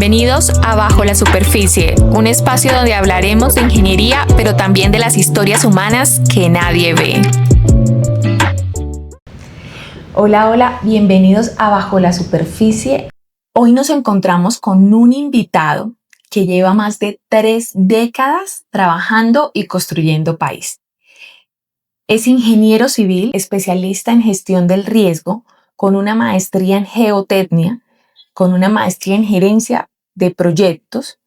Bienvenidos a Bajo la Superficie, un espacio donde hablaremos de ingeniería, pero también de las historias humanas que nadie ve. Hola, bienvenidos a Bajo la Superficie. Hoy nos encontramos con un invitado que lleva más de 3 décadas trabajando y construyendo país. Es ingeniero civil, especialista en gestión del riesgo, con una maestría en geotecnia, con una maestría en gerencia de proyectos,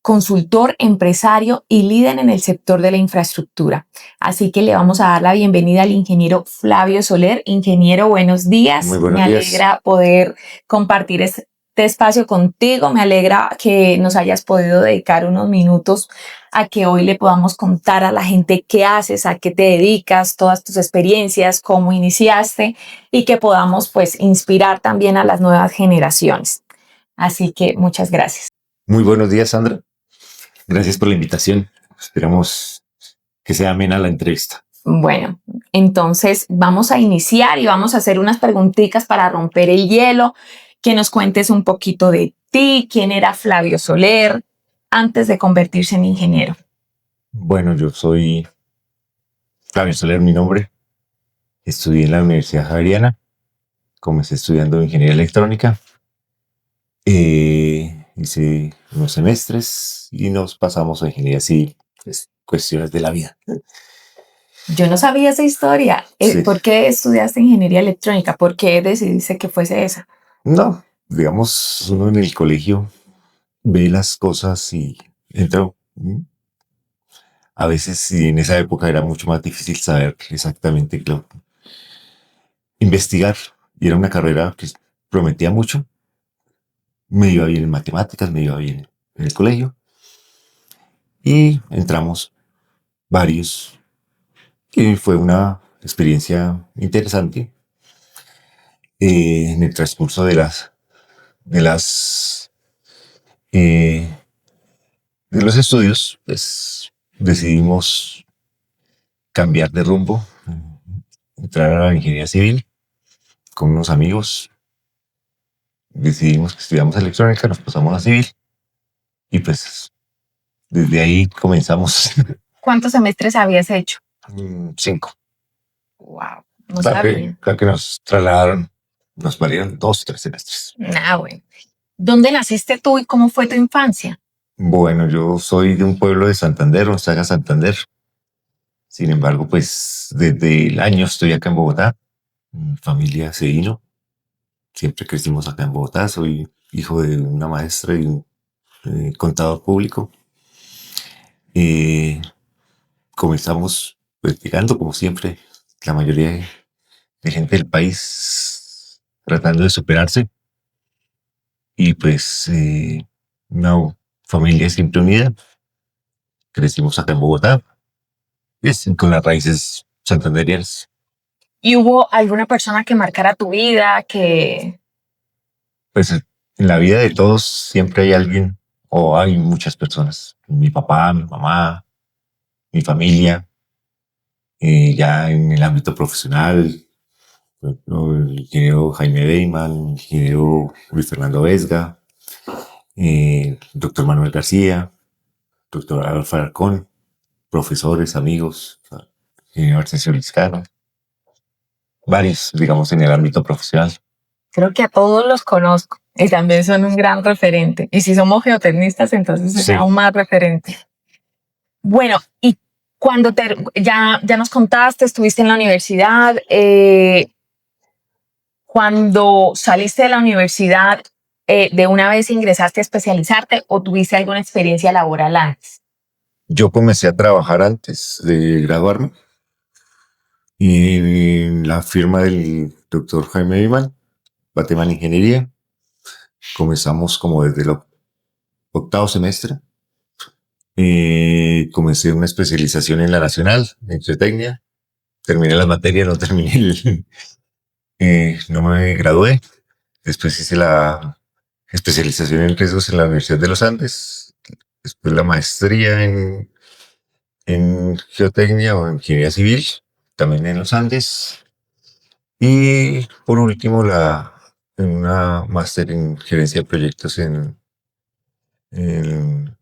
consultor, empresario y líder en el sector de la infraestructura. Así que le vamos a dar la bienvenida al ingeniero Flavio Soler. Ingeniero, buenos días. Muy buenos días. Me alegra poder compartir este espacio contigo. Me alegra que nos hayas podido dedicar unos minutos a que hoy le podamos contar a la gente qué haces, a qué te dedicas, todas tus experiencias, cómo iniciaste y que podamos pues inspirar también a las nuevas generaciones. Así que muchas gracias. Muy buenos días, Sandra. Gracias por la invitación. Esperamos que sea amena la entrevista. Bueno, entonces vamos a iniciar y vamos a hacer unas preguntitas para romper el hielo, que nos cuentes un poquito de ti, quién era Flavio Soler antes de convertirse en ingeniero. Bueno, yo soy Flavio Soler, mi nombre. Estudié en la Universidad Javeriana. Comencé estudiando ingeniería electrónica. Hice unos semestres y nos pasamos a ingeniería civil. Pues, cuestiones de la vida. Yo no sabía esa historia. Sí. ¿Por qué estudiaste ingeniería electrónica? ¿Por qué decidiste que fuese esa? No, digamos, uno en el colegio ve las cosas y entra. A veces, y en esa época era mucho más difícil saber exactamente investigar. Y era una carrera que prometía mucho. Me iba bien en matemáticas, me iba bien en el colegio. Y entramos varios. Y fue una experiencia interesante. En el transcurso de los estudios, pues decidimos cambiar de rumbo, entrar a la ingeniería civil con unos amigos. Decidimos que estudiamos electrónica, nos pasamos a civil y pues desde ahí comenzamos. ¿Cuántos semestres habías hecho? 5. Wow, no sabía. Claro que nos trasladaron, nos valieron 2 o 3 semestres. Bueno. ¿Dónde naciste tú y cómo fue tu infancia? Bueno, yo soy de un pueblo de Santander, Onzaga, Santander. Sin embargo, pues desde el año estoy acá en Bogotá. Mi familia se vino. Siempre crecimos acá en Bogotá. Soy hijo de una maestra y un contador público. Comenzamos pues, llegando, como siempre, la mayoría de gente del país tratando de superarse. Y pues una familia siempre unida. Crecimos acá en Bogotá, con las raíces santanderianas. ¿Y hubo alguna persona que marcara tu vida, que... Pues en la vida de todos siempre hay alguien, o hay muchas personas. Mi papá, mi mamá, mi familia. Ya en el ámbito profesional, por ejemplo, el ingeniero Jaime Beyman, el ingeniero Luis Fernando Vesga, doctor Manuel García, doctor Alfa Arcón, profesores, amigos, ingeniero Arcesio Liscano, varios, digamos, en el ámbito profesional. Creo que a todos los conozco y también son un gran referente. Y si somos geotecnistas, entonces es Sí. aún más referente. Bueno, y cuando ya nos contaste, estuviste en la universidad, cuando saliste de la universidad, ¿de una vez ingresaste a especializarte o tuviste alguna experiencia laboral antes? Yo comencé a trabajar antes de graduarme y en la firma del doctor Jaime Beyman, Bateman Ingeniería. Comenzamos como desde el 8º semestre. Comencé una especialización en la Nacional, en geotecnia. Terminé las materias, no terminé no me gradué. Después hice la especialización en riesgos en la Universidad de los Andes. Después la maestría en geotecnia o en ingeniería civil, también en los Andes. Y por último, una máster en gerencia de proyectos en en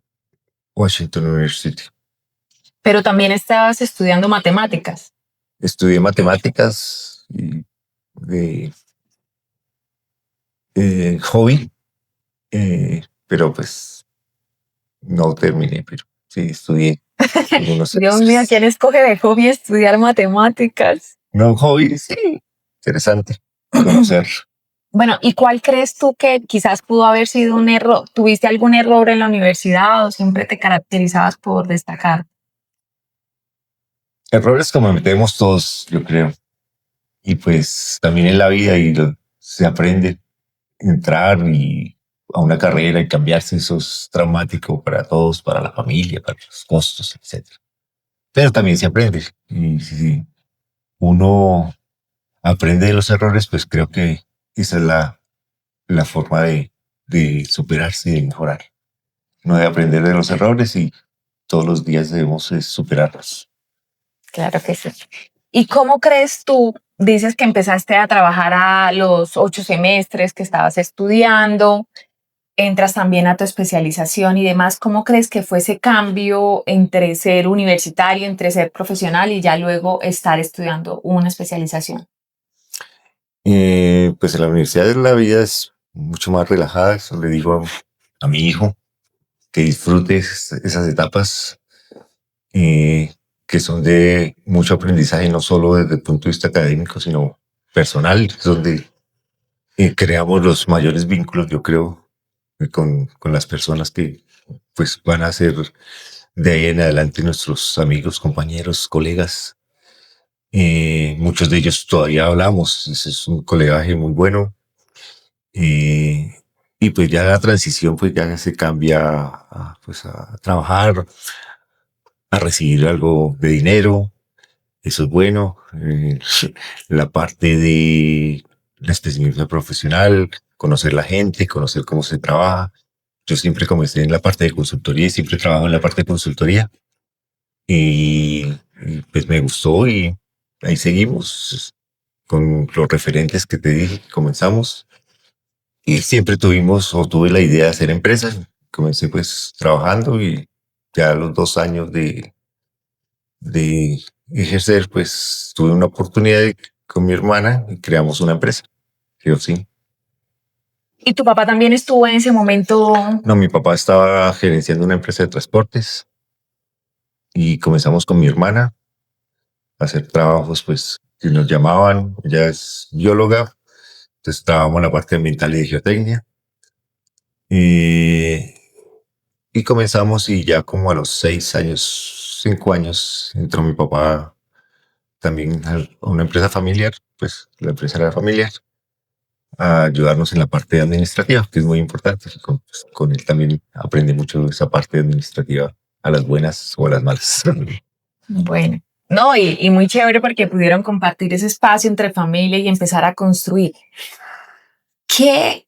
Washington University. Pero también estabas estudiando matemáticas. Estudié matemáticas y de hobby, pero pues no terminé, pero sí estudié algunos Dios mío, semestres. ¿quién escoge de hobby estudiar matemáticas? No, hobby, sí, interesante conocer. Bueno, ¿y cuál crees tú que quizás pudo haber sido un error? ¿Tuviste algún error en la universidad o siempre te caracterizabas por destacar? Errores como cometemos todos, yo creo. Y pues también en la vida se aprende a entrar y a una carrera y cambiarse, eso es traumático para todos, para la familia, para los costos, etcétera. Pero también se aprende. Y si uno aprende de los errores, pues creo que esa es la forma de superarse y de mejorar. No de aprender de los errores y todos los días debemos superarlos. Claro que sí. ¿Y cómo crees tú? Dices que empezaste a trabajar a los 8 semestres que estabas estudiando, entras también a tu especialización y demás. ¿Cómo crees que fue ese cambio entre ser universitario, entre ser profesional y ya luego estar estudiando una especialización? Pues en la universidad la vida es mucho más relajada, eso le digo a mi hijo, que disfrute esas etapas que son de mucho aprendizaje, no solo desde el punto de vista académico, sino personal, es donde creamos los mayores vínculos, yo creo, con las personas que pues van a ser de ahí en adelante nuestros amigos, compañeros, colegas. Muchos de ellos todavía hablamos, ese es un colegaje muy bueno. Eh, y pues ya la transición pues ya se cambia pues a trabajar, a recibir algo de dinero, eso es bueno. La parte de la experiencia profesional, conocer la gente, conocer cómo se trabaja. Yo siempre comencé en la parte de consultoría y siempre trabajo en la parte de consultoría. Y pues me gustó y ahí seguimos con los referentes que te dije, comenzamos. Y siempre tuvimos o tuve la idea de hacer empresa. Comencé pues trabajando y ya a los 2 años de ejercer, pues tuve una oportunidad con mi hermana y creamos una empresa. Yo sí. ¿Y tu papá también estuvo en ese momento? No, mi papá estaba gerenciando una empresa de transportes y comenzamos con mi hermana a hacer trabajos pues que nos llamaban. Ella es bióloga, entonces trabajamos en la parte ambiental y de geotecnia. Eh, y comenzamos y ya como a los 6 años, 5 años, entró mi papá también a una empresa familiar, pues la empresa era familiar, a ayudarnos en la parte administrativa, que es muy importante. Con él también aprendí mucho de esa parte administrativa, a las buenas o a las malas. Bueno, no, y muy chévere porque pudieron compartir ese espacio entre familia y empezar a construir. ¿Qué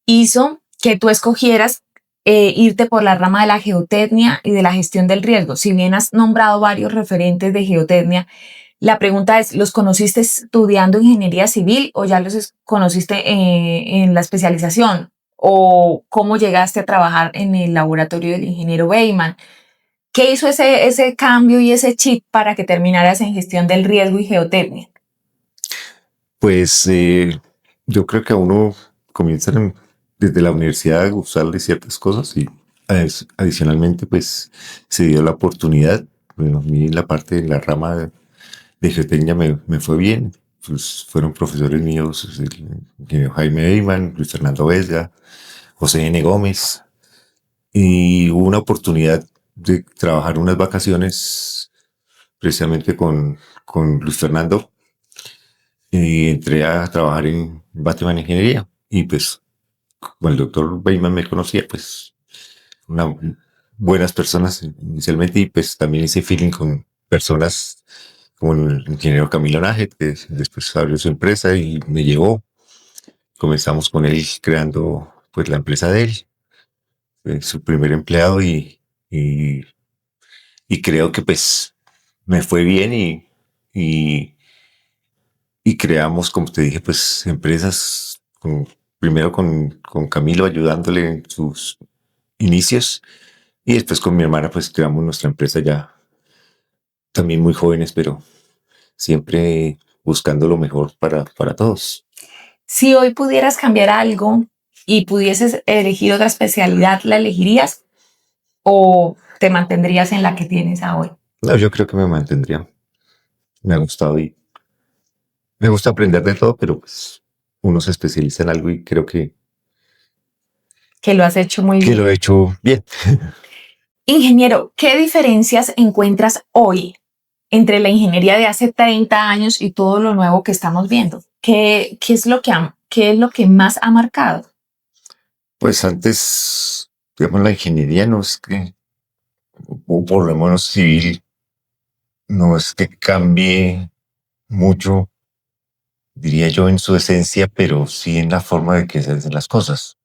hizo que tú escogieras irte por la rama de la geotecnia y de la gestión del riesgo? Si bien has nombrado varios referentes de geotecnia, la pregunta es, ¿los conociste estudiando ingeniería civil o ya conociste en la especialización? ¿O cómo llegaste a trabajar en el laboratorio del ingeniero Beyman? ¿Qué hizo ese cambio y ese chip para que terminaras en gestión del riesgo y geotecnia? Pues yo creo que a uno comienza desde la universidad a gustarle ciertas cosas y adicionalmente pues se dio la oportunidad. Bueno, a mí la parte de la rama de geotecnia me fue bien. Pues fueron profesores míos, el ingeniero Jaime Eyman, Luis Fernando Vesga, José N. Gómez. Y hubo una oportunidad de trabajar unas vacaciones precisamente con Luis Fernando y entré a trabajar en Batman Ingeniería. Y pues, como el doctor Beyman me conocía, pues, buenas personas inicialmente y pues también hice feeling con personas como el ingeniero Camilo Naje, que después abrió su empresa y me llevó. Comenzamos con él creando pues la empresa de él, su primer empleado y, y creo que pues me fue bien y, y creamos, como te dije, pues empresas primero con Camilo ayudándole en sus inicios. Y después con mi hermana pues creamos nuestra empresa ya también muy jóvenes, pero siempre buscando lo mejor para todos. Si hoy pudieras cambiar algo y pudieses elegir otra especialidad, ¿la elegirías o te mantendrías en la que tienes hoy? No, yo creo que me mantendría. Me ha gustado y me gusta aprender de todo, pero pues uno se especializa en algo y creo Que lo has hecho muy que lo bien. he hecho bien. Ingeniero, ¿qué diferencias encuentras hoy entre la ingeniería de hace 30 años y todo lo nuevo que estamos viendo? ¿Qué es lo qué es lo que más ha marcado? Pues antes, digamos, la ingeniería no es que, o por lo menos civil, no es que cambie mucho, diría yo, en su esencia, pero sí en la forma de que se hacen las cosas.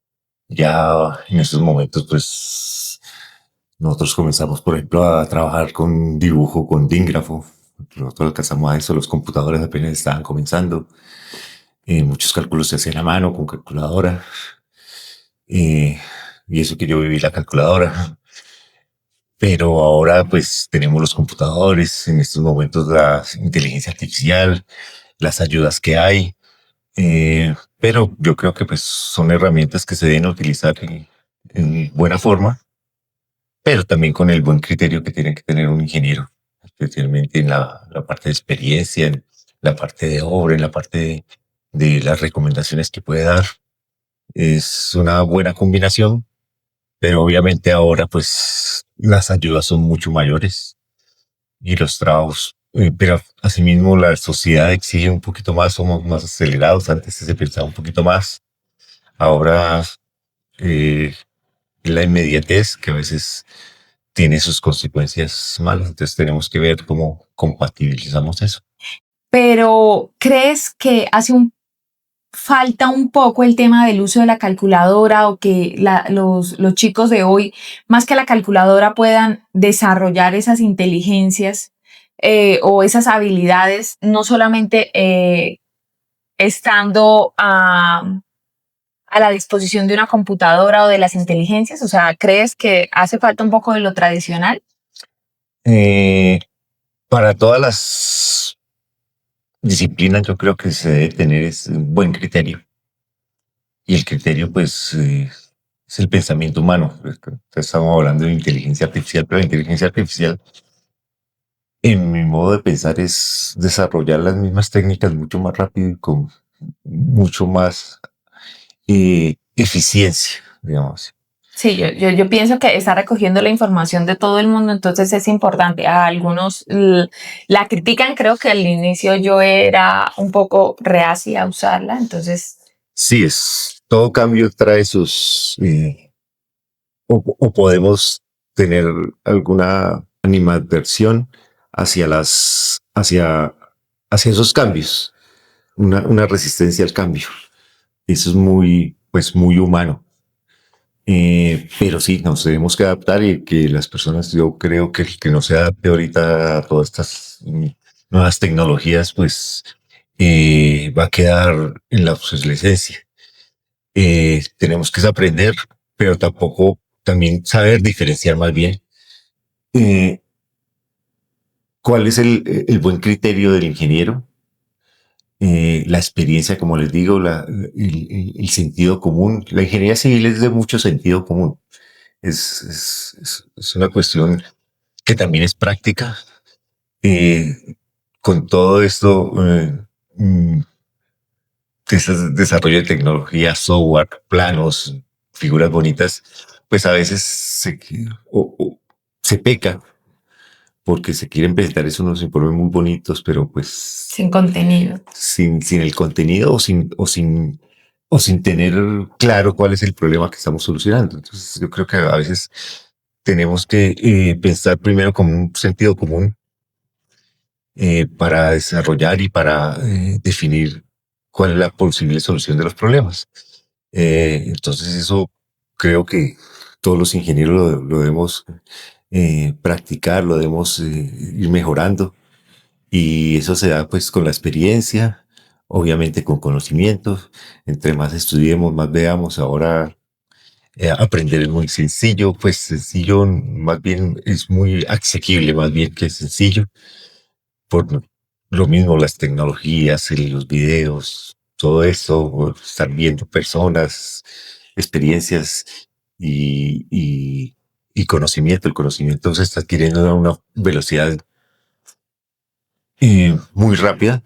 Ya en estos momentos, pues, nosotros comenzamos, por ejemplo, a trabajar con dibujo, con dígrafo. Nosotros alcanzamos a eso, los computadores apenas estaban comenzando. Muchos cálculos se hacían a mano, con calculadora. Eh, y eso que yo viví la calculadora. Pero ahora pues tenemos los computadores, en estos momentos la inteligencia artificial, las ayudas que hay, pero yo creo que pues son herramientas que se deben utilizar en buena forma, pero también con el buen criterio que tiene que tener un ingeniero, especialmente en la parte de experiencia, en la parte de obra, en la parte de las recomendaciones que puede dar. Es una buena combinación, pero obviamente ahora pues las ayudas son mucho mayores y los trabajos. Pero asimismo la sociedad exige un poquito más, somos más acelerados, antes se pensaba un poquito más, ahora eh, la inmediatez que a veces tiene sus consecuencias malas, entonces tenemos que ver cómo compatibilizamos eso. Pero ¿crees que falta un poco el tema del uso de la calculadora o que los chicos de hoy, más que la calculadora, puedan desarrollar esas inteligencias o esas habilidades, no solamente estando a la disposición de una computadora o de las inteligencias? O sea, ¿crees que hace falta un poco de lo tradicional? Eh, para todas las disciplinas yo creo que se debe tener es un buen criterio. Y el criterio, pues, es el pensamiento humano. Estamos hablando de inteligencia artificial, pero la inteligencia artificial, en mi modo de pensar, es desarrollar las mismas técnicas mucho más rápido y con mucho más eficiencia, digamos. Sí, yo pienso que está recogiendo la información de todo el mundo, entonces es importante. A algunos la critican, creo que al inicio yo era un poco reacia a usarla, entonces Sí, es, todo cambio trae sus, o podemos tener alguna animadversión hacia hacia esos cambios, una resistencia al cambio. Eso es muy, pues muy humano. Pero sí, nos tenemos que adaptar y que las personas, yo creo que el que no se adapte ahorita a todas estas nuevas tecnologías, pues va a quedar en la obsolescencia. Tenemos que aprender, pero tampoco también saber diferenciar más bien eh, cuál es el buen criterio del ingeniero, la experiencia, como les digo, el sentido común. La ingeniería civil es de mucho sentido común. Es una cuestión que también es práctica. Eh, con todo esto, mm, este desarrollo de tecnología, software, planos, figuras bonitas, pues a veces se peca porque se quieren presentar esos unos informes muy bonitos, pero pues sin contenido. sin el contenido o sin tener claro cuál es el problema que estamos solucionando. Entonces yo creo que a veces tenemos que pensar primero con un sentido común para desarrollar y para definir cuál es la posible solución de los problemas. Entonces eso creo que todos los ingenieros lo debemos practicar, lo debemos ir mejorando y eso se da pues con la experiencia, obviamente con conocimientos. Entre más estudiemos, más veamos. Ahora Aprender es muy sencillo, pues sencillo, más bien es muy asequible, más bien que sencillo, por lo mismo las tecnologías, los videos, todo eso, estar viendo personas, experiencias y, y, y conocimiento. El conocimiento se está adquiriendo a una velocidad muy rápida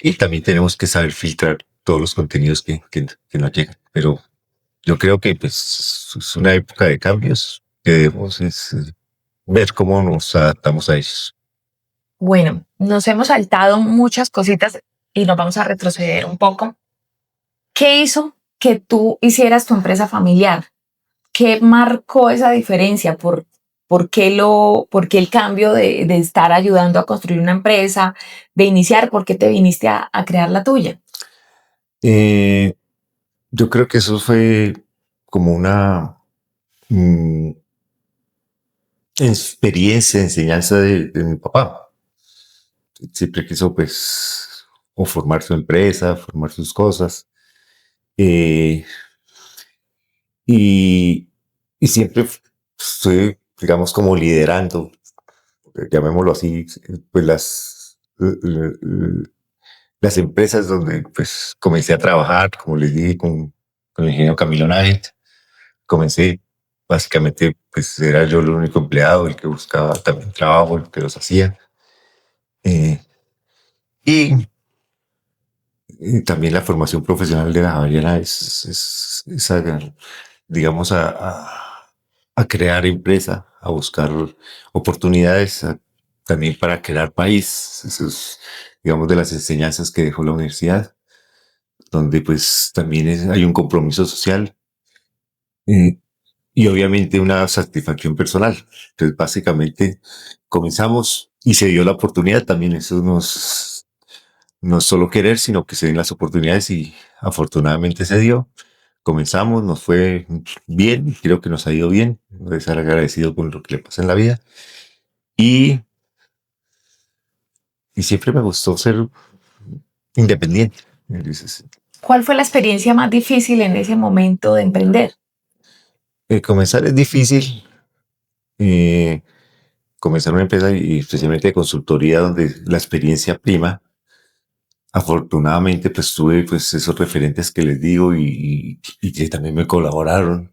y también tenemos que saber filtrar todos los contenidos que nos llegan. Pero yo creo que pues, es una época de cambios que debemos ver cómo nos adaptamos a ellos. Bueno, nos hemos saltado muchas cositas y nos vamos a retroceder un poco. ¿Qué hizo que tú hicieras tu empresa familiar? ¿Qué marcó esa diferencia? ¿Por qué el cambio de estar ayudando a construir una empresa, de iniciar? ¿Por qué te viniste a crear la tuya? Eh, yo creo que eso fue como una mm, experiencia, enseñanza de mi papá. Siempre quiso pues o formar su empresa, formar sus cosas. eh, y, y siempre estoy, digamos, como liderando, llamémoslo así, pues las empresas donde pues comencé a trabajar, como les dije, con el ingeniero Camilo Knight. Comencé básicamente, pues era yo el único empleado, el que buscaba también trabajo, el que los hacía. Eh, y, y también la formación profesional de la Javeriana es digamos, a crear empresa, a buscar oportunidades, también para crear país. Eso es, digamos, de las enseñanzas que dejó la universidad, donde pues también hay un compromiso social eh, y obviamente una satisfacción personal. Entonces, básicamente, comenzamos y se dio la oportunidad también. Eso no es solo querer, sino que se den las oportunidades y afortunadamente se dio. Comenzamos, nos fue bien, creo que nos ha ido bien, de estar agradecido con lo que le pasa en la vida. Y, y siempre me gustó ser independiente. Entonces, ¿Cuál fue la experiencia más difícil en ese momento de emprender? comenzar es difícil. eh, Comenzar una empresa y especialmente de consultoría donde la experiencia prima. Afortunadamente, pues tuve pues esos referentes que les digo y que también me colaboraron.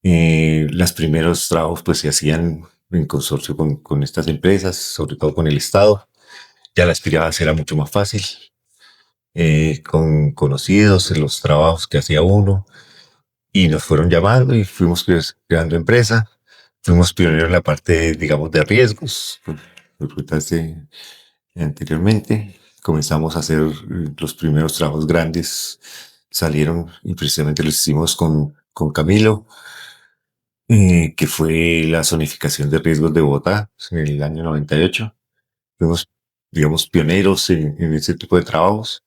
Los primeros trabajos pues se hacían en consorcio con estas empresas, sobre todo con el Estado. Ya las privadas era mucho más fácil, con conocidos en los trabajos que hacía uno y nos fueron llamando y fuimos creando empresa. Fuimos pioneros en la parte, digamos, de riesgos. Lo comentaste anteriormente. Comenzamos a hacer los primeros trabajos grandes. Salieron y precisamente los hicimos con Camilo, que fue la zonificación de riesgos de Bogotá en el año 98. Fuimos, digamos, pioneros en ese tipo de trabajos.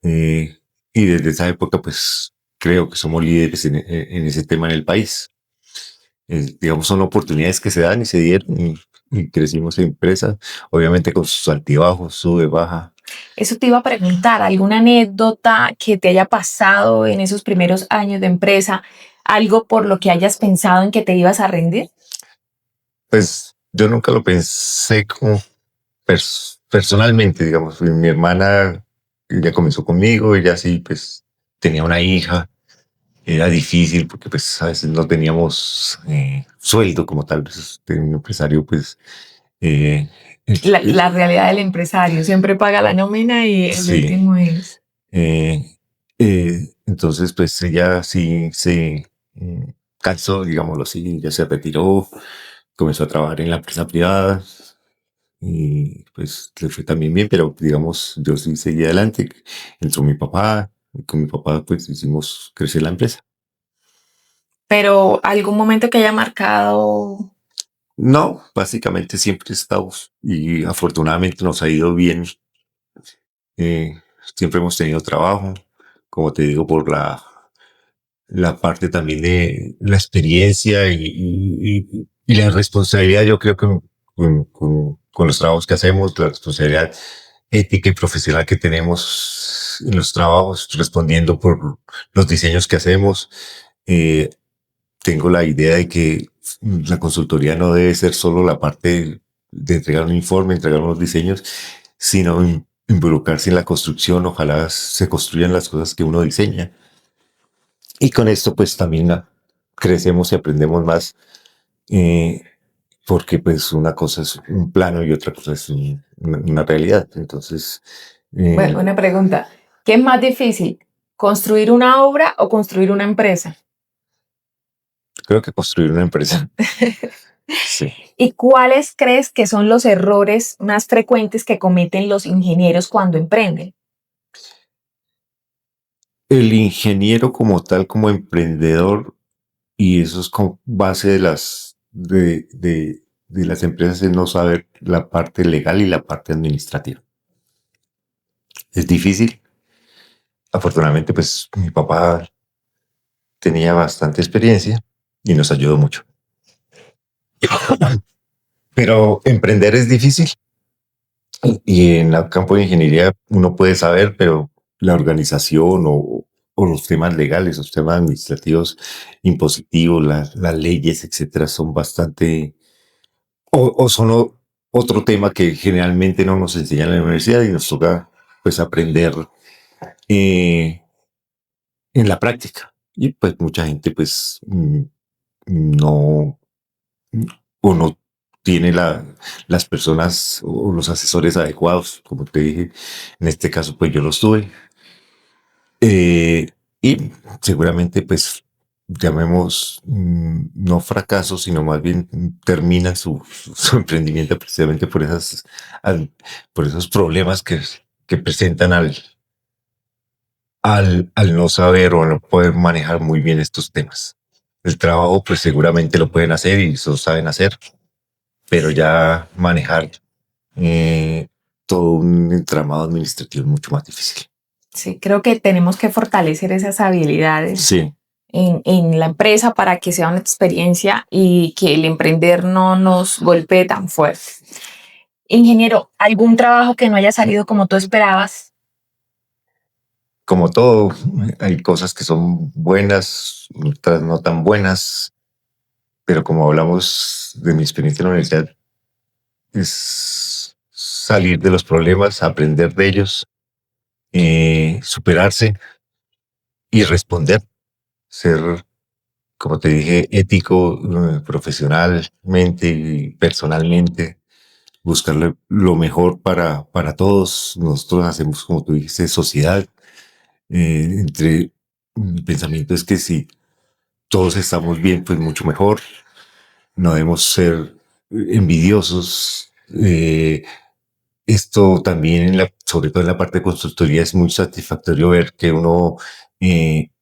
eh, y desde esa época, pues, creo que somos líderes en ese tema en el país. Digamos, son oportunidades que se dan y se dieron y crecimos en empresa, obviamente con sus altibajos, sube, baja. Eso te iba a preguntar, ¿alguna anécdota que te haya pasado en esos primeros años de empresa? ¿Algo por lo que hayas pensado en que te ibas a rendir? Pues yo nunca lo pensé como personalmente, digamos. Mi hermana ya comenzó conmigo, ella sí, pues tenía una hija. Era difícil porque pues a veces no teníamos sueldo como tal. Pues, un empresario pues eh, La realidad del empresario siempre paga la nómina y el sí. último es... Entonces pues ella sí se cansó, digámoslo así, ya se retiró, comenzó a trabajar en la empresa privada y pues le fue también bien, pero digamos yo sí seguí adelante. Entró mi papá y con mi papá pues hicimos crecer la empresa. Pero algún momento que haya marcado... No, básicamente siempre estamos y afortunadamente nos ha ido bien. eh, Siempre hemos tenido trabajo, como te digo, por la parte también de la experiencia y la responsabilidad. Yo creo que con los trabajos que hacemos, la responsabilidad ética y profesional que tenemos en los trabajos, respondiendo por los diseños que hacemos, tengo la idea de que la consultoría no debe ser solo la parte de entregar un informe, entregar unos diseños, sino involucrarse en la construcción. Ojalá se construyan las cosas que uno diseña. Y con esto pues también crecemos y aprendemos más, eh, porque pues una cosa es un plano y otra cosa es una realidad. Entonces, Bueno, una pregunta. ¿Qué es más difícil? ¿Construir una obra o construir una empresa? creo que construir una empresa. Sí. ¿Y cuáles crees que son los errores más frecuentes que cometen los ingenieros cuando emprenden? El ingeniero como tal, como emprendedor, y eso es con base de de las empresas, es no saber la parte legal y la parte administrativa. Es difícil. Afortunadamente, pues mi papá tenía bastante experiencia y nos ayudó mucho. Pero emprender es difícil. Y en el campo de ingeniería uno puede saber, pero la organización o los temas legales, los temas administrativos, impositivos, las leyes, etcétera, son bastante, o son otro tema que generalmente no nos enseñan en la universidad y nos toca pues aprender eh, en la práctica. Y pues mucha gente pues no, o no tiene las personas o los asesores adecuados, como te dije. En este caso, pues yo los tuve. Y seguramente, pues, llamemos no fracaso, sino más bien termina su emprendimiento precisamente por esos problemas que presentan al no saber o no poder manejar muy bien estos temas. El trabajo, pues seguramente lo pueden hacer y eso saben hacer, pero ya manejar todo un entramado administrativo es mucho más difícil. Sí, creo que tenemos que fortalecer esas habilidades Sí. en la empresa para que sea una experiencia y que el emprender no nos golpee tan fuerte. Ingeniero, ¿algún trabajo que no haya salido como tú esperabas? Como todo, hay cosas que son buenas, otras no tan buenas, pero como hablamos de mi experiencia en la universidad, es salir de los problemas, aprender de ellos, superarse y responder, ser, como te dije, ético, profesionalmente y personalmente, buscar lo mejor para todos. Nosotros hacemos, como tú dijiste, sociedad. Entre mi pensamiento es que si todos estamos bien, pues mucho mejor. No debemos ser envidiosos. Esto también, sobre todo en la parte de consultoría, es muy satisfactorio ver que uno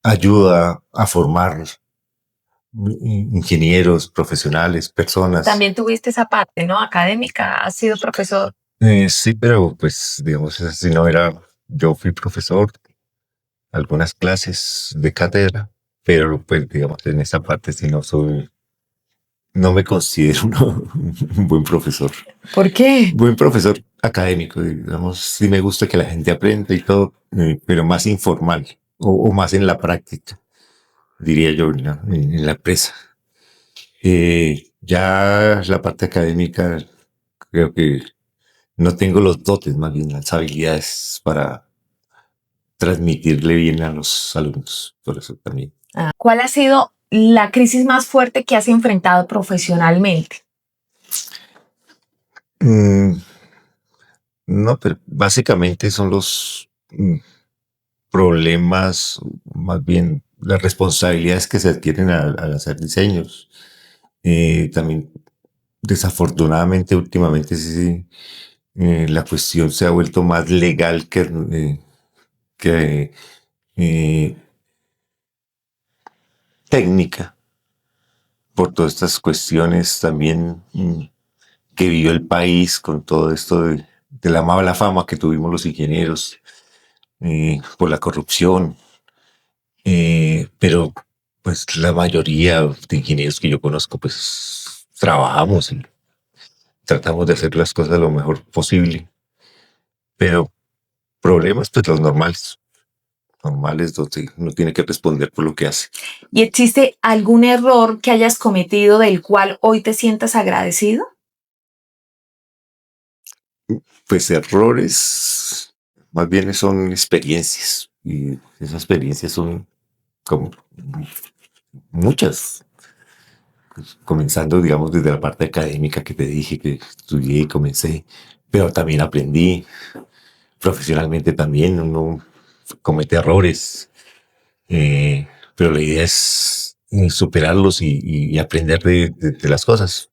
ayuda a formar ingenieros, profesionales, personas. También tuviste esa parte, ¿no? Académica, has sido profesor. Sí, pero pues, digamos, si no era, yo fui profesor, algunas clases de cátedra, pero pues, digamos, en esa parte sí no soy, no me considero un buen profesor. ¿Por qué? Buen profesor académico, digamos, sí me gusta que la gente aprenda y todo, pero más informal o más en la práctica, diría yo, en la empresa. Ya la parte académica, creo que no tengo los dotes, más bien las habilidades para transmitirle bien a los alumnos. Por eso también. ¿Cuál ha sido la crisis más fuerte que has enfrentado profesionalmente? Mm, no, pero básicamente son los problemas, más bien las responsabilidades que se adquieren al hacer diseños. También, desafortunadamente, últimamente sí, la cuestión se ha vuelto más legal que técnica por todas estas cuestiones también que vivió el país con todo esto de la mala fama que tuvimos los ingenieros por la corrupción. Pero pues la mayoría de ingenieros que yo conozco pues trabajamos y tratamos de hacer las cosas lo mejor posible. Pero problemas pues los normales. normales donde uno tiene que responder por lo que hace. ¿Y existe algún error que hayas cometido del cual hoy te sientas agradecido? Pues errores, más bien son experiencias, y esas experiencias son como muchas, pues, comenzando, digamos, desde la parte académica que te dije que estudié y comencé, pero también aprendí profesionalmente también, uno comete errores, pero la idea es superarlos y aprender de las cosas.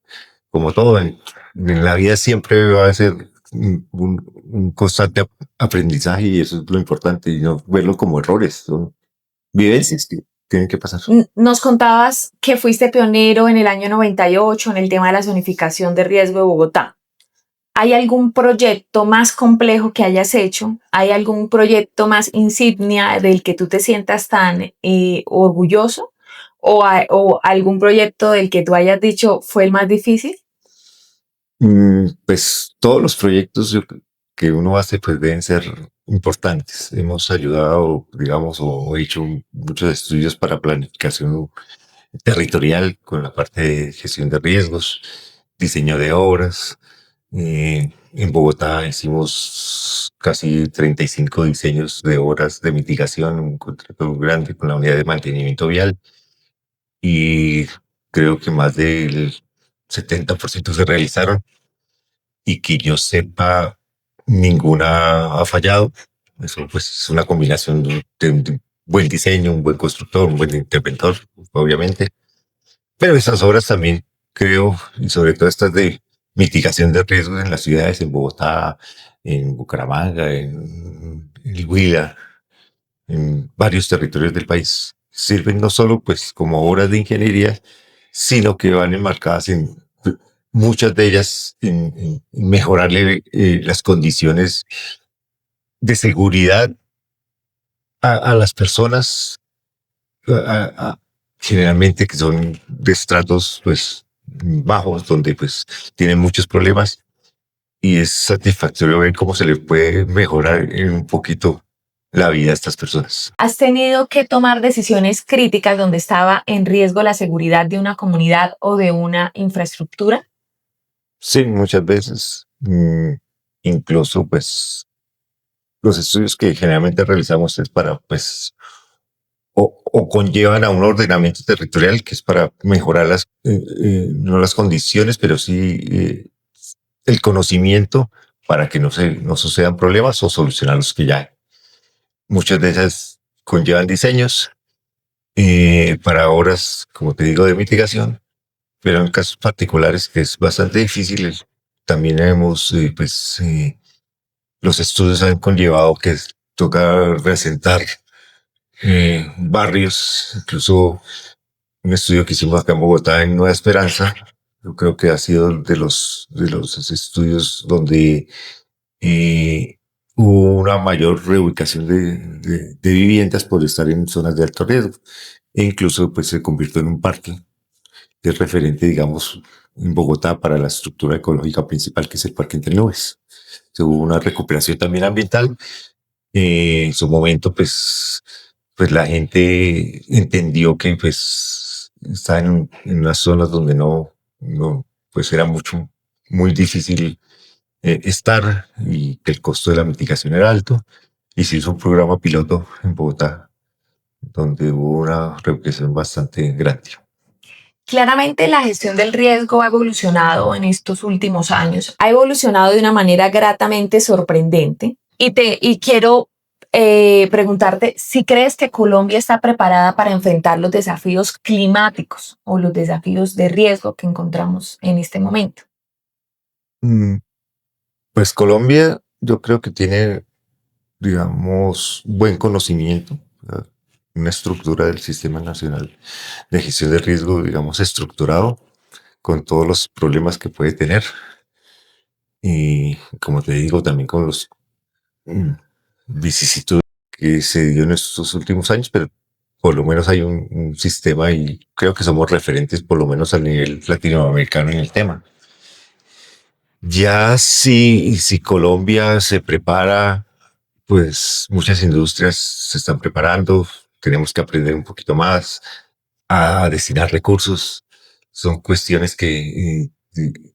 Como todo en la vida siempre va a ser un constante aprendizaje y eso es lo importante y no verlo como errores, son vivencias que tienen que pasar. Nos contabas que fuiste pionero en el año 98 en el tema de la zonificación de riesgo de Bogotá. ¿Hay algún proyecto más complejo que hayas hecho? ¿Hay algún proyecto más insignia del que tú te sientas tan orgulloso? ¿O algún proyecto del que tú hayas dicho fue el más difícil? Pues todos los proyectos que uno hace pues deben ser importantes. Hemos ayudado, digamos, o hecho muchos estudios para planificación territorial con la parte de gestión de riesgos, diseño de obras. En Bogotá hicimos casi 35 diseños de obras de mitigación, un contrato grande con la unidad de mantenimiento vial y creo que más del 70% se realizaron y que yo sepa, ninguna ha fallado. Eso pues es una combinación de un buen diseño, un buen constructor, un buen interventor, obviamente. Pero esas obras también creo, y sobre todo estas de mitigación de riesgos en las ciudades, en Bogotá, en Bucaramanga, en el Huila, en varios territorios del país, sirven no solo pues como obras de ingeniería, sino que van enmarcadas en muchas de ellas en mejorarle las condiciones de seguridad a las personas, generalmente que son de estratos pues bajos, donde pues tienen muchos problemas y es satisfactorio ver cómo se le puede mejorar en un poquito la vida a estas personas. ¿Has tenido que tomar decisiones críticas donde estaba en riesgo la seguridad de una comunidad o de una infraestructura? Sí, muchas veces, incluso pues los estudios que generalmente realizamos es para pues o conllevan a un ordenamiento territorial que es para mejorar no las condiciones, pero sí el conocimiento para que no sucedan problemas o solucionar los que ya hay. Muchas de esas conllevan diseños para obras, como te digo, de mitigación, pero en casos particulares que es bastante difícil, también los estudios han conllevado que toca reasentar barrios, incluso un estudio que hicimos acá en Bogotá en Nueva Esperanza, yo creo que ha sido de los estudios donde eh, hubo una mayor reubicación de viviendas por estar en zonas de alto riesgo. E incluso pues se convirtió en un parque que es referente, digamos, en Bogotá para la estructura ecológica principal, que es el Parque Entre Nubes. Se hubo una recuperación también ambiental. En su momento, pues la gente entendió que pues está en unas zonas donde pues era muy difícil estar y que el costo de la mitigación era alto. Y se hizo un programa piloto en Bogotá donde hubo una represión bastante grande. Claramente la gestión del riesgo ha evolucionado en estos últimos años, ha evolucionado de una manera gratamente sorprendente y quiero preguntarte si crees que Colombia está preparada para enfrentar los desafíos climáticos o los desafíos de riesgo que encontramos en este momento. Mm, Pues Colombia yo creo que tiene, digamos, buen conocimiento, ¿verdad? Una estructura del Sistema Nacional de Gestión de Riesgo, digamos, estructurado con todos los problemas que puede tener. Y como te digo, también con los mm, vicisitudes que se dio en estos últimos años, pero por lo menos hay un sistema y creo que somos referentes, por lo menos a nivel latinoamericano en el tema. Ya si Colombia se prepara pues muchas industrias se están preparando, tenemos que aprender un poquito más a destinar recursos. Son cuestiones que,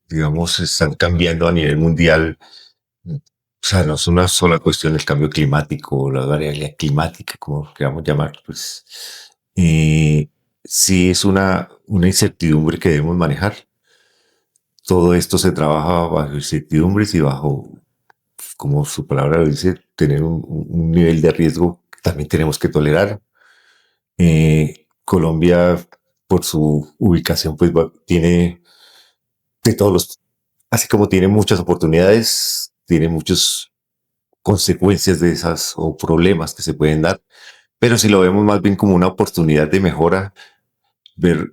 digamos, están cambiando a nivel mundial. O sea, no es una sola cuestión el cambio climático o la variabilidad climática, como queramos llamar, pues eh, sí es una incertidumbre que debemos manejar. Todo esto se trabaja bajo incertidumbres y bajo, como su palabra lo dice, tener un nivel de riesgo que también tenemos que tolerar. Colombia, por su ubicación, pues tiene de todos los, así como tiene muchas oportunidades, tiene muchas consecuencias de esas o problemas que se pueden dar. Pero si lo vemos más bien como una oportunidad de mejora, ver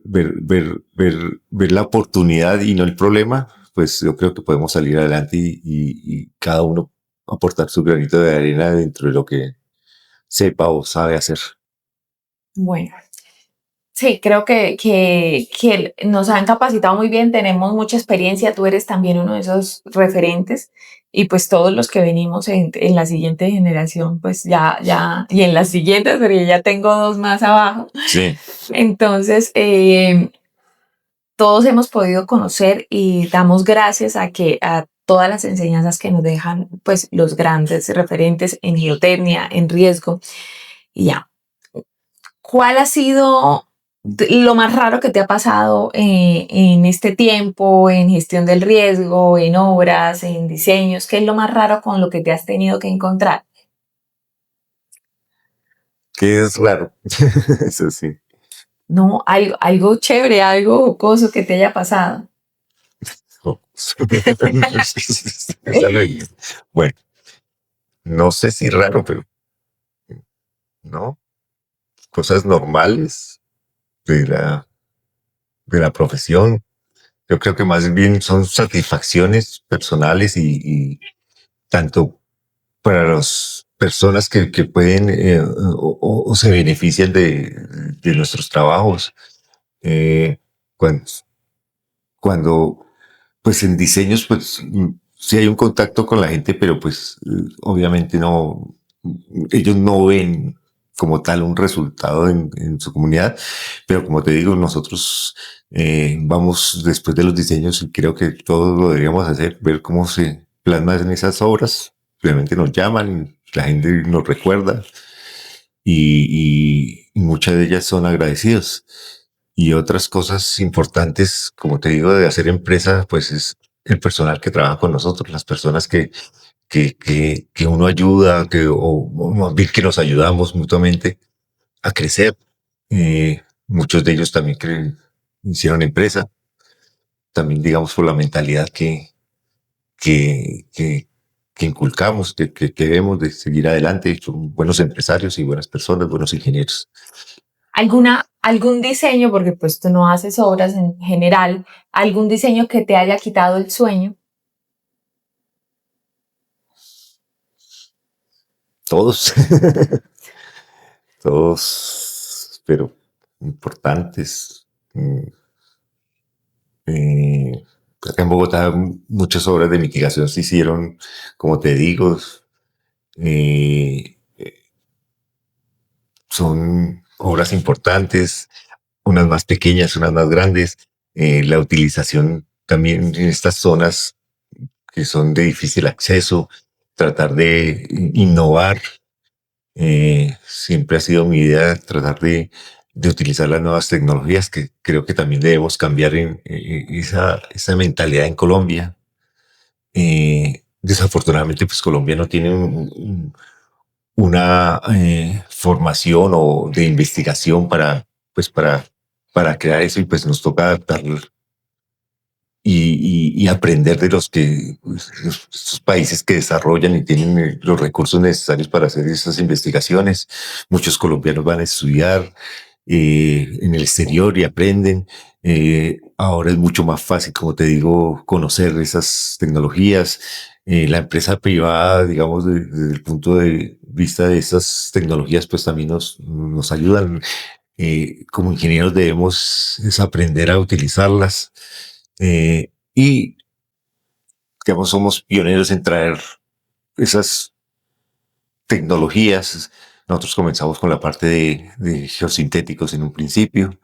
la oportunidad y no el problema, pues yo creo que podemos salir adelante y cada uno aportar su granito de arena dentro de lo que sepa o sabe hacer. Bueno, sí, creo que nos han capacitado muy bien, tenemos mucha experiencia, tú eres también uno de esos referentes y pues todos los que venimos en la siguiente generación, pues y en las siguientes, pero yo ya tengo dos más abajo. Sí, Entonces, todos hemos podido conocer y damos gracias a todas las enseñanzas que nos dejan pues los grandes referentes en geotecnia, en riesgo y ya. ¿Cuál ha sido lo más raro que te ha pasado en este tiempo, en gestión del riesgo, en obras, en diseños? ¿Qué es lo más raro con lo que te has tenido que encontrar? que es raro. Eso sí. No, algo chévere, algo jocoso que te haya pasado. Bueno, no sé si raro, pero no. Cosas normales de la profesión. Yo creo que más bien son satisfacciones personales y tanto para las personas que pueden o se benefician de nuestros trabajos. Eh, cuando, cuando, pues en diseños, pues sí hay un contacto con la gente, pero pues obviamente no, ellos no ven como tal un resultado en su comunidad, pero como te digo, nosotros vamos después de los diseños y creo que todos lo deberíamos hacer, ver cómo se plasman en esas obras. Obviamente nos llaman, la gente nos recuerda y muchas de ellas son agradecidos. Y otras cosas importantes, como te digo, de hacer empresa, pues es el personal que trabaja con nosotros, las personas que uno ayuda, o más bien que nos ayudamos mutuamente a crecer. Muchos de ellos también hicieron empresa, también digamos por la mentalidad que, que, que inculcamos, que debemos de seguir adelante. Son buenos empresarios y buenas personas, buenos ingenieros. Algún diseño, porque pues tú no haces obras en general, algún diseño que te haya quitado el sueño? Todos, todos, pero importantes. Eh, Acá en Bogotá muchas obras de mitigación se hicieron, como te digo, eh, son obras importantes, unas más pequeñas, unas más grandes. La utilización también en estas zonas que son de difícil acceso, tratar de innovar. Siempre ha sido mi idea tratar de utilizar las nuevas tecnologías, que creo que también debemos cambiar esa mentalidad en Colombia. Desafortunadamente, pues Colombia no tiene una formación o de investigación pues para crear eso y pues nos toca adaptarlo y aprender de los que pues, estos países que desarrollan y tienen los recursos necesarios para hacer esas investigaciones. Muchos colombianos van a estudiar en el exterior y aprenden. Ahora es mucho más fácil, como te digo, conocer esas tecnologías. La empresa privada, digamos, desde el punto de vista de esas tecnologías, pues también nos ayudan. Como ingenieros debemos es aprender a utilizarlas y, digamos, somos pioneros en traer esas tecnologías. Nosotros comenzamos con la parte de geosintéticos en un principio,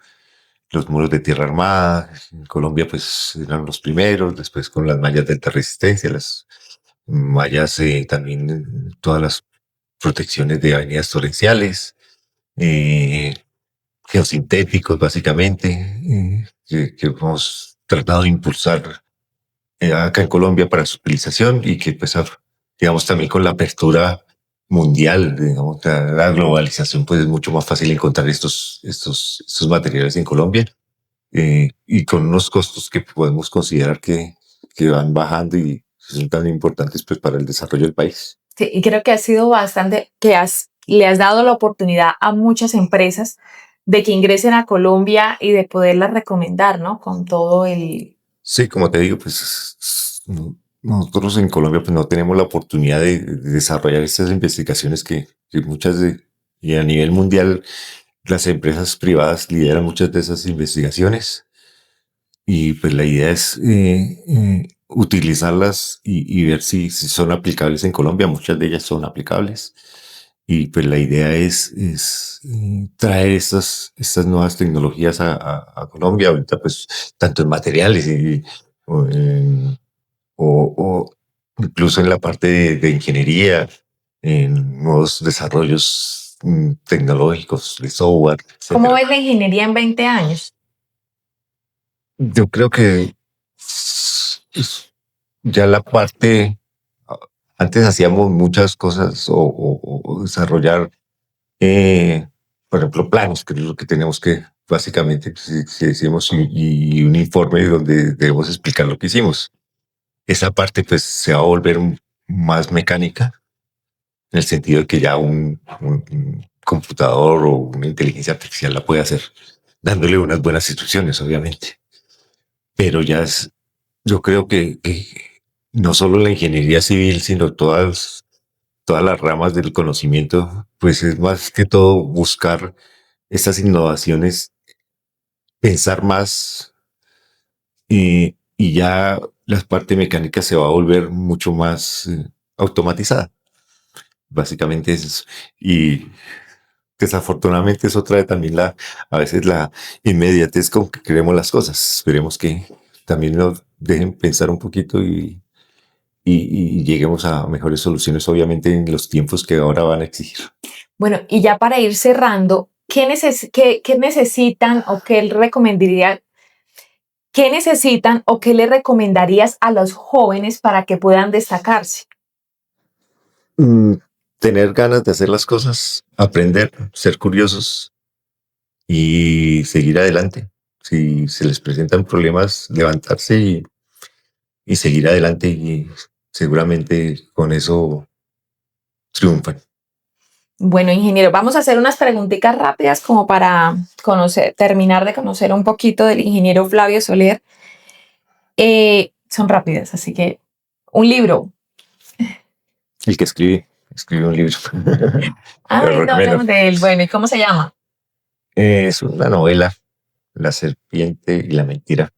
los muros de tierra armada. En Colombia, pues eran los primeros, después con las mallas de alta resistencia, las mallas también, todas las protecciones de avenidas torrenciales, eh, geosintéticos, básicamente, que hemos tratado de impulsar acá en Colombia para su utilización y que, pues, digamos, también con la apertura mundial, digamos, la globalización, pues es mucho más fácil encontrar estos materiales en Colombia y con unos costos que podemos considerar que van bajando y son tan importantes, pues, para el desarrollo del país. Sí, y creo que ha sido bastante, le has dado la oportunidad a muchas empresas de que ingresen a Colombia y de poderlas recomendar, ¿no? Con todo el... Sí, como te digo, pues nosotros en Colombia pues no tenemos la oportunidad de desarrollar estas investigaciones que y a nivel mundial las empresas privadas lideran muchas de esas investigaciones y pues la idea es utilizarlas y ver si son aplicables en Colombia. Muchas de ellas son aplicables y pues la idea es traer estas nuevas tecnologías a Colombia. Ahorita pues tanto en materiales o incluso en la parte de ingeniería, en nuevos desarrollos tecnológicos, de software, ¿Cómo etcétera. ves la ingeniería en 20 años? Yo creo que ya la parte, ah, antes hacíamos muchas cosas o desarrollar, por ejemplo, planos, que es lo que tenemos que, básicamente, si decimos, y un informe donde debemos explicar lo que hicimos. Esa parte pues se va a volver más mecánica, en el sentido de que ya un computador o una inteligencia artificial la puede hacer, dándole unas buenas instrucciones, obviamente. Pero yo creo que no solo la ingeniería civil, sino todas las ramas del conocimiento, pues es más que todo buscar estas innovaciones, pensar más y ya la parte mecánica se va a volver mucho más automatizada. Básicamente es eso. Y desafortunadamente eso trae también a veces la inmediatez con que queremos las cosas. Esperemos que también nos dejen pensar un poquito y lleguemos a mejores soluciones, obviamente, en los tiempos que ahora van a exigir. Bueno, y ya para ir cerrando, ¿qué necesitan o qué necesitan o qué le recomendarías a los jóvenes para que puedan destacarse? Mm, Tener ganas de hacer las cosas, aprender, ser curiosos y seguir adelante. Si se les presentan problemas, levantarse y seguir adelante y seguramente con eso triunfan. Bueno, ingeniero, vamos a hacer unas preguntitas rápidas como para terminar de conocer un poquito del ingeniero Flavio Soler. Son rápidas, así que un libro. El que escribe un libro. Ah, Lo no recomiendo. hablemos de él. Bueno, ¿y cómo se llama? Es una novela, La serpiente y la mentira.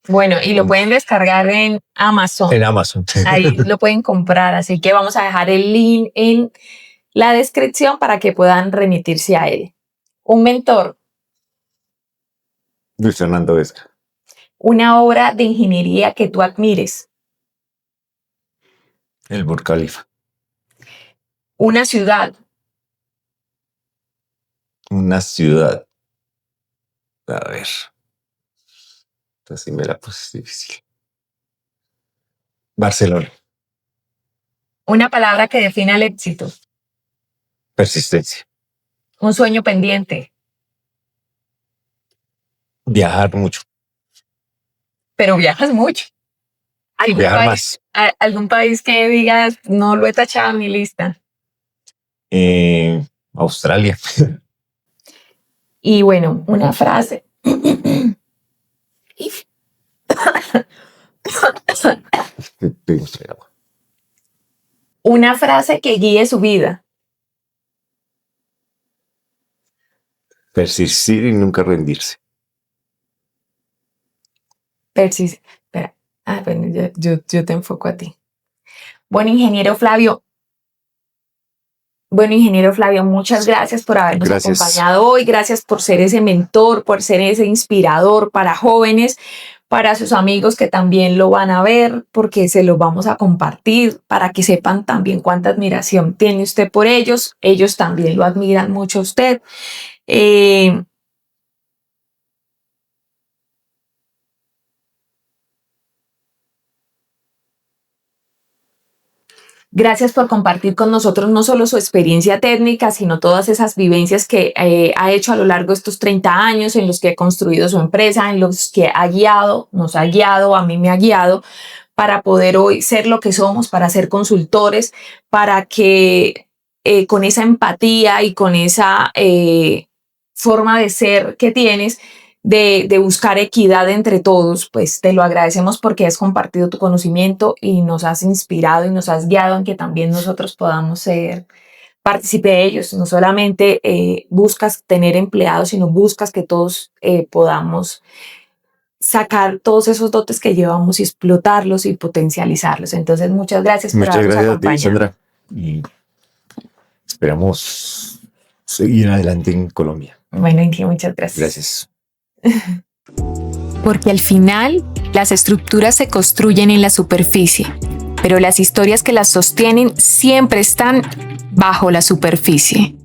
Bueno, y lo pueden descargar en Amazon. En Amazon. Ahí lo pueden comprar, así que vamos a dejar el link en la descripción para que puedan remitirse a él. Un mentor, Luis Fernando Vesga. una obra de ingeniería que tú admires, El Burj Khalifa. una ciudad, Una ciudad. A ver. Así me la puse difícil. Barcelona. una palabra que define el éxito, Persistencia. un sueño pendiente, Viajar mucho. pero viajas mucho. Viajar más. ¿Algún país que digas no lo he tachado en mi lista? Australia. Y bueno, una frase. Una frase que guíe su vida. Persistir y nunca rendirse. Espera. Ah, bueno, yo te enfoco a ti. Bueno, ingeniero Flavio, Bueno, ingeniero Flavio, muchas gracias por habernos acompañado hoy. Gracias por ser ese mentor, por ser ese inspirador para jóvenes, para sus amigos que también lo van a ver, porque se los vamos a compartir para que sepan también cuánta admiración tiene usted por ellos. Ellos también lo admiran mucho a usted. Gracias por compartir con nosotros no solo su experiencia técnica, sino todas esas vivencias que ha hecho a lo largo de estos 30 años en los que ha construido su empresa, en los que ha guiado, nos ha guiado, a mí me ha guiado para poder hoy ser lo que somos, para ser consultores, para que con esa empatía y con esa forma de ser que tienes, de buscar equidad entre todos, pues te lo agradecemos porque has compartido tu conocimiento y nos has inspirado y nos has guiado en que también nosotros podamos ser partícipe de ellos. No solamente buscas tener empleados, sino buscas que todos podamos sacar todos esos dotes que llevamos y explotarlos y potencializarlos. Entonces, muchas gracias por habernos acompañado. Muchas gracias a ti, Sandra. Y esperamos seguir adelante en Colombia. Bueno, Inti, muchas gracias. Gracias. Porque al final, las estructuras se construyen en la superficie, pero las historias que las sostienen siempre están bajo la superficie.